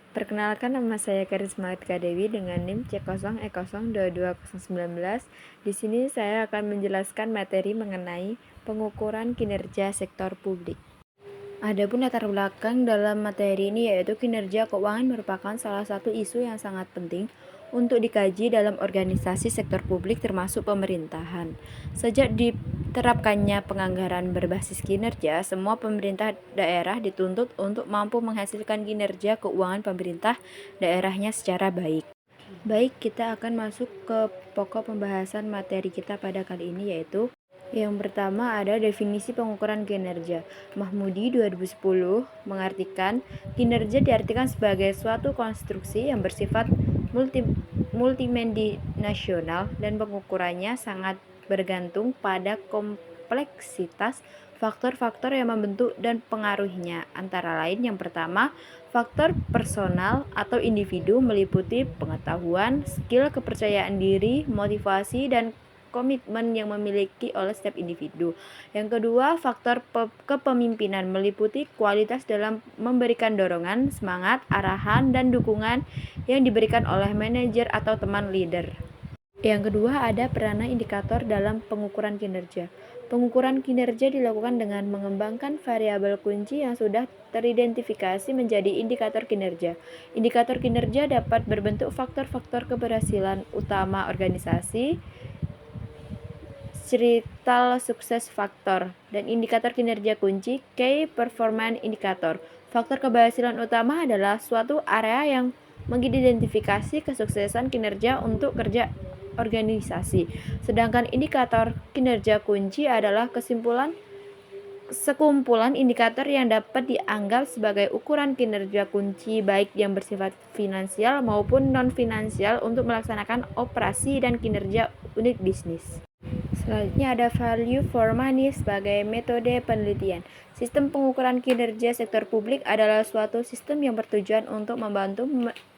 Perkenalkan, nama saya Karisma Atika Dewi dengan NIM C0E0222019. Di sini saya akan menjelaskan materi mengenai pengukuran kinerja sektor publik. Adapun latar belakang dalam materi ini yaitu kinerja keuangan merupakan salah satu isu yang sangat penting untuk dikaji dalam organisasi sektor publik termasuk pemerintahan. Sejak diterapkannya penganggaran berbasis kinerja, semua pemerintah daerah dituntut untuk mampu menghasilkan kinerja keuangan pemerintah daerahnya secara baik. Baik, kita akan masuk ke pokok pembahasan materi kita pada kali ini, yaitu yang pertama ada definisi pengukuran kinerja. Mahmudi 2010 mengartikan kinerja diartikan sebagai suatu konstruksi yang bersifat multidimensional dan pengukurannya sangat bergantung pada kompleksitas faktor-faktor yang membentuk dan pengaruhinya. Antara lain, yang pertama, faktor personal atau individu meliputi pengetahuan, skill, kepercayaan diri, motivasi, dan komitmen yang memiliki oleh setiap individu. Yang kedua, faktor kepemimpinan meliputi kualitas dalam memberikan dorongan, semangat, arahan, dan dukungan yang diberikan oleh manajer atau teman leader. Yang kedua, ada peranan indikator dalam pengukuran kinerja. Pengukuran kinerja dilakukan dengan mengembangkan variabel kunci yang sudah teridentifikasi menjadi indikator kinerja. Indikator kinerja dapat berbentuk faktor-faktor keberhasilan utama organisasi, Cerita sukses faktor, dan indikator kinerja kunci Key Performance Indicator. Faktor keberhasilan utama adalah suatu area yang mengidentifikasi kesuksesan kinerja untuk kerja organisasi. Sedangkan indikator kinerja kunci adalah sekumpulan indikator yang dapat dianggap sebagai ukuran kinerja kunci baik yang bersifat finansial maupun non-finansial untuk melaksanakan operasi dan kinerja unit bisnis. Selanjutnya ada value for money sebagai metode penelitian. Sistem pengukuran kinerja sektor publik adalah suatu sistem yang bertujuan untuk membantu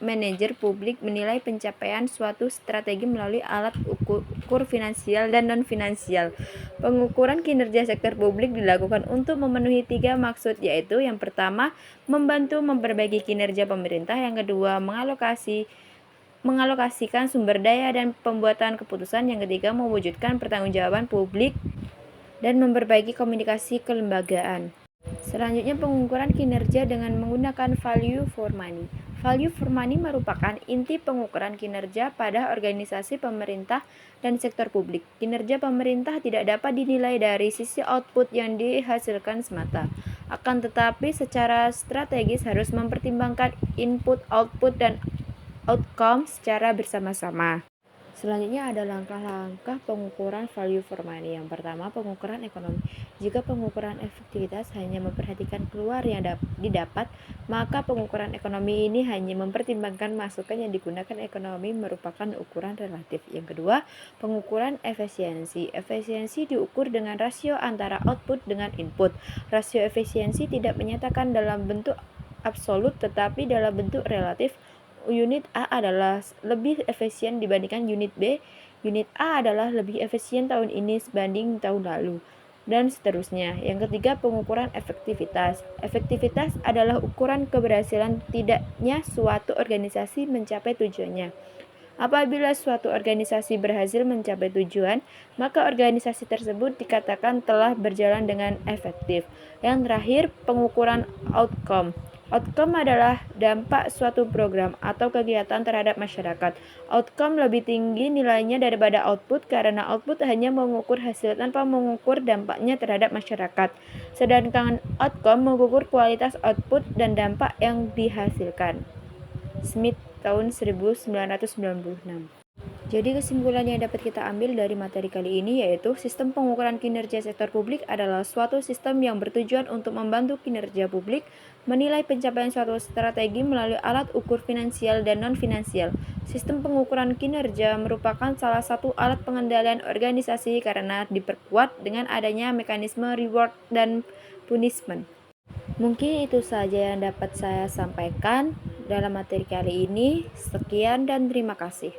manajer publik menilai pencapaian suatu strategi melalui alat ukur finansial dan non-finansial. Pengukuran kinerja sektor publik dilakukan untuk memenuhi 3 maksud, yaitu yang pertama, membantu memperbaiki kinerja pemerintah, yang kedua, mengalokasikan sumber daya dan pembuatan keputusan, yang ketiga, mewujudkan pertanggungjawaban publik dan memperbaiki komunikasi kelembagaan. Selanjutnya, pengukuran kinerja dengan menggunakan value for money. Value for money merupakan inti pengukuran kinerja pada organisasi pemerintah dan sektor publik. Kinerja pemerintah tidak dapat dinilai dari sisi output yang dihasilkan semata, akan tetapi secara strategis harus mempertimbangkan input, output, dan outcome secara bersama-sama. Selanjutnya ada langkah-langkah pengukuran value for money. Yang pertama, pengukuran ekonomi. Jika pengukuran efektivitas hanya memperhatikan keluar yang didapat, maka pengukuran ekonomi ini hanya mempertimbangkan masukan yang digunakan. Ekonomi merupakan ukuran relatif. Yang kedua, pengukuran efisiensi. Efisiensi diukur dengan rasio antara output dengan input. Rasio efisiensi tidak menyatakan dalam bentuk absolut tetapi dalam bentuk relatif. Unit A adalah lebih efisien dibandingkan unit B, unit A adalah lebih efisien tahun ini sebanding tahun lalu, dan seterusnya. Yang ketiga, pengukuran efektivitas. Efektivitas adalah ukuran keberhasilan tidaknya suatu organisasi mencapai tujuannya. Apabila suatu organisasi berhasil mencapai tujuan, maka organisasi tersebut dikatakan telah berjalan dengan efektif. Yang terakhir, pengukuran outcome. Outcome adalah dampak suatu program atau kegiatan terhadap masyarakat. Outcome lebih tinggi nilainya daripada output karena output hanya mengukur hasil tanpa mengukur dampaknya terhadap masyarakat. Sedangkan outcome mengukur kualitas output dan dampak yang dihasilkan. Smith tahun 1996. Jadi kesimpulan yang dapat kita ambil dari materi kali ini yaitu sistem pengukuran kinerja sektor publik adalah suatu sistem yang bertujuan untuk membantu kinerja publik menilai pencapaian suatu strategi melalui alat ukur finansial dan non-finansial. Sistem pengukuran kinerja merupakan salah satu alat pengendalian organisasi karena diperkuat dengan adanya mekanisme reward dan punishment. Mungkin itu saja yang dapat saya sampaikan dalam materi kali ini. Sekian dan terima kasih.